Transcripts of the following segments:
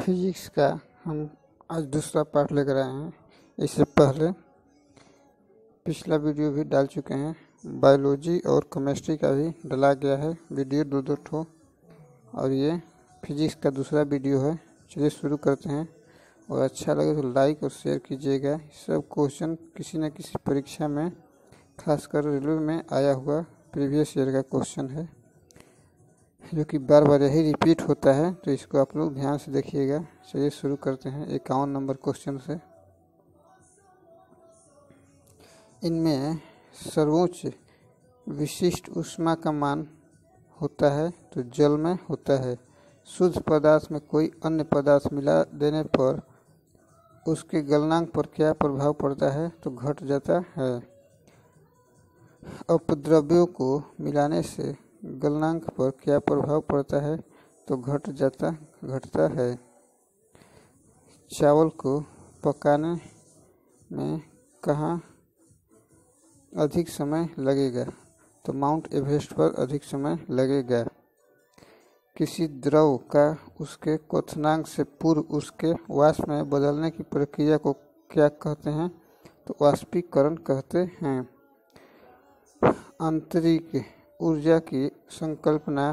Physics का हम आज दूसरा पार्ट लेकर आए हैं। इससे पहले पिछला वीडियो भी डाल चुके हैं। बायोलॉजी और केमिस्ट्री का भी डाला गया है वीडियो, दो ठो, और ये फिजिक्स का दूसरा वीडियो है। चलिए शुरू करते हैं, और अच्छा लगे तो लाइक और शेयर कीजिएगा। सब क्वेश्चन किसी न किसी परीक्षा में, खासकर रेलवे में आया हुआ प्रीवियस ईयर का क्वेश्चन है, जो कि बार बार यही रिपीट होता है, तो इसको आप लोग ध्यान से देखिएगा। चलिए शुरू करते हैं 51 नंबर क्वेश्चन से। इनमें सर्वोच्च विशिष्ट ऊष्मा का मान होता है तो जल में होता है। शुद्ध पदार्थ में कोई अन्य पदार्थ मिला देने पर उसके गलनांक पर क्या प्रभाव पड़ता है तो घट जाता है। अपद्रव्यों को मिलाने से गलनांक पर क्या प्रभाव पड़ता है तो घटता है। चावल को पकाने में कहाँ अधिक समय लगेगा तो माउंट एवरेस्ट पर अधिक समय लगेगा। किसी द्रव का उसके क्वथनांक से पूर्व उसके वाष्प में बदलने की प्रक्रिया को क्या कहते हैं तो वाष्पीकरण कहते हैं। आंतरिक ऊर्जा की संकल्पना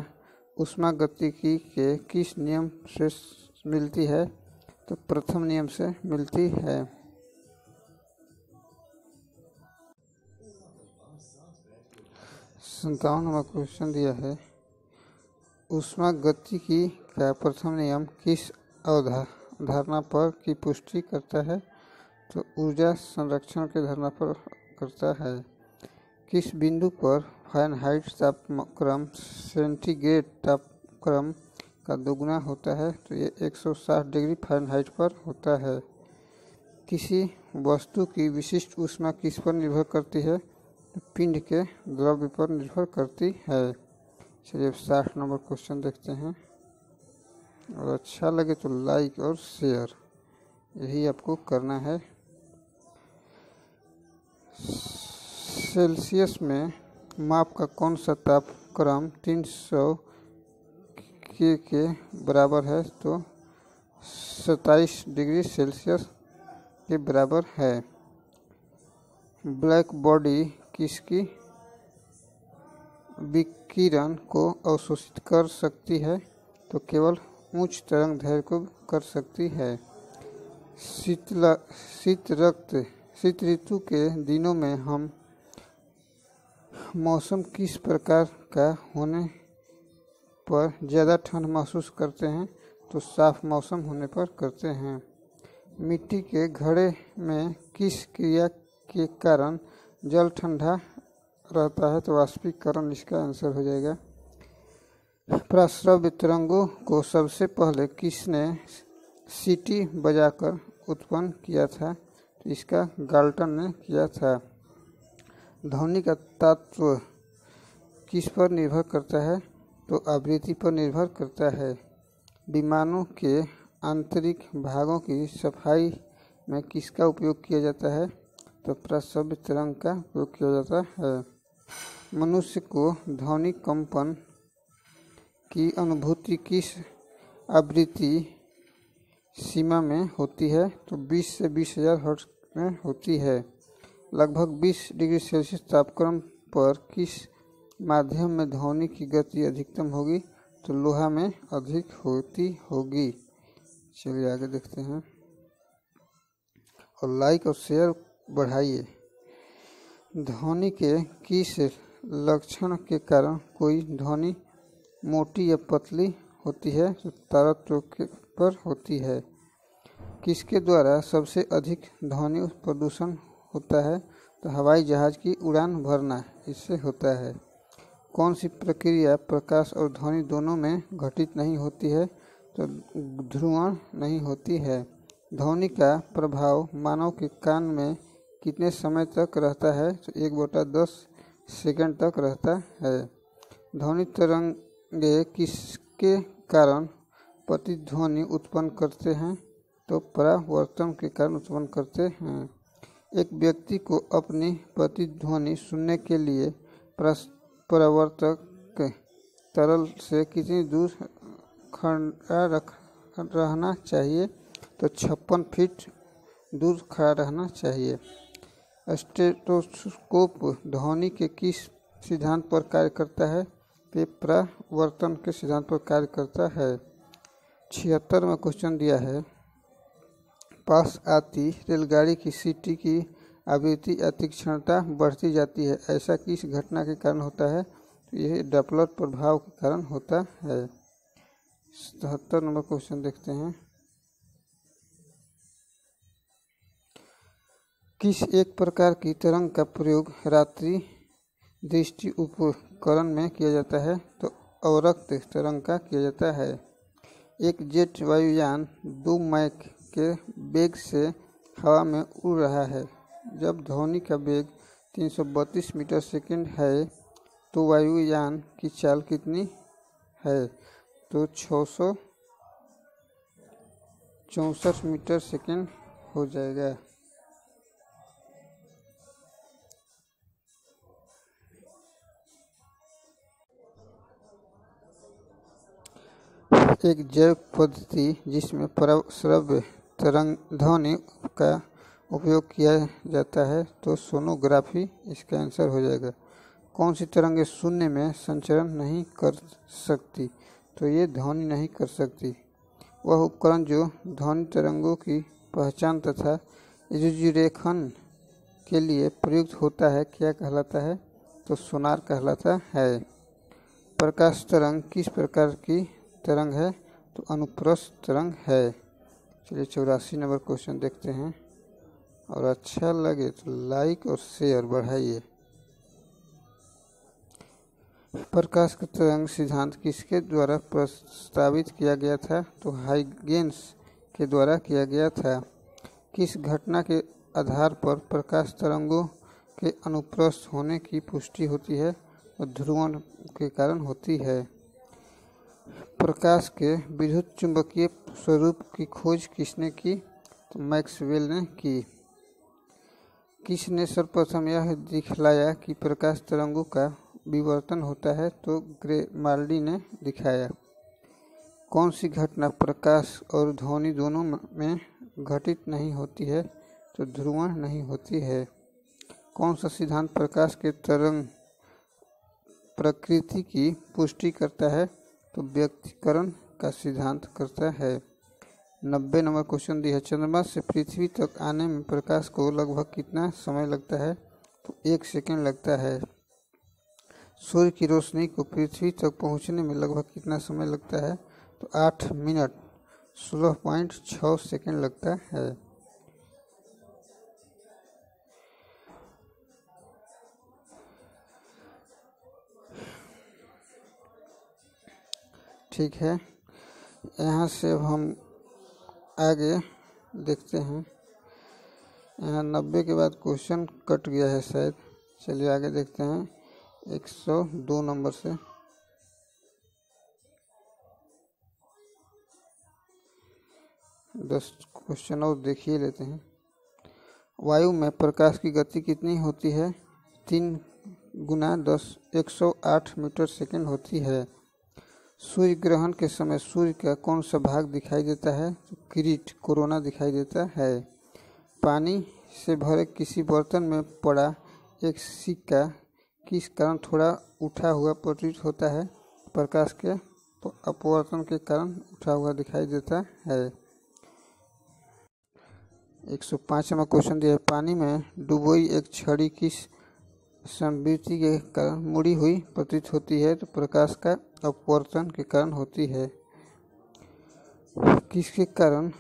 ऊष्मागतिकी के किस नियम से मिलती है तो प्रथम नियम से मिलती है। संतावन नंबर क्वेश्चन दिया है, ऊष्मागतिकी का प्रथम नियम किस अवधारणा पर की पुष्टि करता है तो ऊर्जा संरक्षण के धारणा पर करता है। किस बिंदु पर फ़ारेनहाइट तापक्रम सेंटीग्रेड तापक्रम का दोगुना होता है तो ये 160 डिग्री फ़ारेनहाइट पर होता है। किसी वस्तु की विशिष्ट ऊष्मा किस पर निर्भर करती है तो पिंड के द्रव्य पर निर्भर करती है। चलिए 60 नंबर क्वेश्चन देखते हैं, और अच्छा लगे तो लाइक और शेयर, यही आपको करना है। सेल्सियस में माप का कौन सा तापक्रम 300 के बराबर है तो 27 डिग्री सेल्सियस के बराबर है। ब्लैक बॉडी किसकी विकिरण को अवशोषित कर सकती है तो केवल उच्च तरंग दैर्घ्य को कर सकती है। शीत ऋतु के दिनों में हम मौसम किस प्रकार का होने पर ज़्यादा ठंड महसूस करते हैं तो साफ मौसम होने पर करते हैं। मिट्टी के घड़े में किस क्रिया के कारण जल ठंडा रहता है तो वाष्पीकरण इसका आंसर हो जाएगा। प्राश्रव्य तरंगों को सबसे पहले किसने सीटी बजाकर उत्पन्न किया था तो इसका गाल्टन ने किया था। ध्वनि का तत्व किस पर निर्भर करता है तो आवृत्ति पर निर्भर करता है। विमानों के आंतरिक भागों की सफाई में किसका उपयोग किया जाता है तो प्राश्रव्य तरंग का उपयोग किया जाता है। मनुष्य को ध्वनि कंपन की अनुभूति किस आवृत्ति सीमा में होती है तो 20 से 20,000 हर्ट्ज में होती है। लगभग 20 डिग्री सेल्सियस तापक्रम पर किस माध्यम में ध्वनि की गति अधिकतम होगी तो लोहा में अधिक होती होगी। चलिए आगे देखते हैं, और लाइक और शेयर बढ़ाइए। ध्वनि के किस लक्षण के कारण कोई ध्वनि मोटी या पतली होती है तो तारत्व पर होती है। किसके द्वारा सबसे अधिक ध्वनि प्रदूषण होता है तो हवाई जहाज की उड़ान भरना इससे होता है। कौन सी प्रक्रिया प्रकाश और ध्वनि दोनों में घटित नहीं होती है तो ध्रुवण नहीं होती है। ध्वनि का प्रभाव मानव के कान में कितने समय तक रहता है तो 1/10 सेकंड तक रहता है। ध्वनि तरंगे किसके कारण प्रतिध्वनि उत्पन्न करते हैं तो परावर्तन के कारण उत्पन्न करते हैं। एक व्यक्ति को अपनी प्रतिध्वनि सुनने के लिए परावर्तक तरल से कितनी दूर खड़ा रहना चाहिए तो 56 फीट दूर खड़ा रहना चाहिए। स्टेथोस्कोप ध्वनि के किस सिद्धांत पर कार्य करता है? पे परावर्तन के सिद्धांत पर कार्य करता है। 76वां क्वेश्चन दिया है, पास आती रेलगाड़ी की सीटी की आवृत्ति या तीक्ष्णता बढ़ती जाती है, ऐसा किस घटना के कारण होता है? तो यह डॉपलर प्रभाव के कारण होता है। 77 नंबर क्वेश्चन देखते हैं, किस एक प्रकार की तरंग का प्रयोग रात्रि दृष्टि उपकरण में किया जाता है? तो अवरक्त तरंग का किया जाता है। एक जेट वायुयान 2 मैक के वेग से हवा में उड़ रहा है। जब ध्वनि का वेग 332 मीटर सेकंड है तो वायुयान की चाल कितनी है? तो 664 मीटर सेकंड हो जाएगा। एक जैव पद्धति जिसमें श्रव्य तरंग ध्वनि का उपयोग किया जाता है तो सोनोग्राफी इसका आंसर हो जाएगा। कौन सी तरंगें शून्य में संचरण नहीं कर सकती? तो ये ध्वनि नहीं कर सकती। वह उपकरण जो ध्वनि तरंगों की पहचान तथा रुजुरेखन के लिए प्रयुक्त होता है क्या कहलाता है? तो सोनार कहलाता है। प्रकाश तरंग किस प्रकार की तरंग है? तो अनुप्रस्थ तरंग है। चलिए 84 नंबर क्वेश्चन देखते हैं, और अच्छा लगे तो लाइक और शेयर बढ़ाइए। प्रकाश का तरंग सिद्धांत किसके द्वारा प्रस्तावित किया गया था? तो हाइगेंस के द्वारा किया गया था। किस घटना के आधार पर प्रकाश तरंगों के अनुप्रस्थ होने की पुष्टि होती है? तो ध्रुवण के कारण होती है। प्रकाश के विद्युत चुंबकीय स्वरूप की खोज किसने की? तो मैक्सवेल ने की। किसने सर्वप्रथम यह दिखलाया कि प्रकाश तरंगों का विवर्तन होता है? तो ग्रेमाल्डी ने दिखाया। कौन सी घटना प्रकाश और ध्वनि दोनों में घटित नहीं होती है? तो ध्रुवण नहीं होती है। कौन सा सिद्धांत प्रकाश के तरंग प्रकृति की पुष्टि करता है? तो व्यक्तीकरण का सिद्धांत करता है। 90 नंबर क्वेश्चन दिया है, चंद्रमा से पृथ्वी तक आने में प्रकाश को लगभग कितना समय लगता है? तो 1 सेकंड लगता है। सूर्य की रोशनी को पृथ्वी तक पहुंचने में लगभग कितना समय लगता है? तो 8 मिनट 16.6 सेकंड लगता है। ठीक है, यहाँ से अब हम आगे देखते हैं। यहाँ 90 के बाद क्वेश्चन कट गया है शायद। चलिए आगे देखते हैं 102 नंबर से। दस क्वेश्चन और देखिए लेते हैं। वायु में प्रकाश की गति कितनी होती है? 3 गुना 10 108 मीटर सेकंड होती है। सूर्य ग्रहण के समय सूर्य का कौन सा भाग दिखाई देता है? तो किरीट कोरोना दिखाई देता है। पानी से भरे किसी बर्तन में पड़ा एक सिक्का किस कारण थोड़ा उठा हुआ प्रतीत होता है? प्रकाश के अपवर्तन के कारण उठा हुआ दिखाई देता है। 105वां क्वेश्चन दिया है, पानी में डूबोई एक छड़ी किस संवृत्ति के कारण मुड़ी हुई प्रतीत होती है? तो प्रकाश का अपवर्तन के कारण होती है। किसके कारण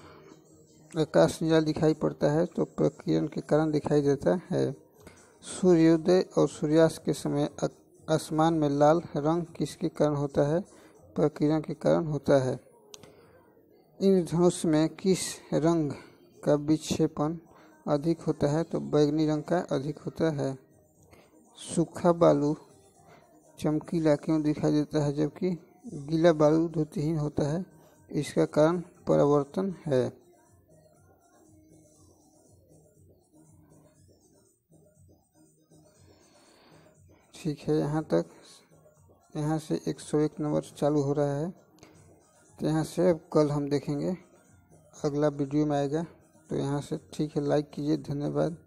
आकाश नीला दिखाई पड़ता है? तो प्रकिरण के कारण दिखाई देता है। सूर्योदय और सूर्यास्त के समय आसमान में लाल रंग किसके कारण होता है? प्रकिरण के कारण होता है। इंद्रधनुष में किस रंग का विक्षेपण अधिक होता है? तो बैंगनी रंग का अधिक होता है। सूखा बालू चमकीला क्यों दिखाई देता है जबकि गीला बालू द्युतिहीन होता है? इसका कारण परावर्तन है। ठीक है, यहाँ तक। यहाँ से 101 नंबर चालू हो रहा है। तो यहाँ से अब कल हम देखेंगे, अगला वीडियो में आएगा। तो यहाँ से ठीक है, लाइक कीजिए, धन्यवाद।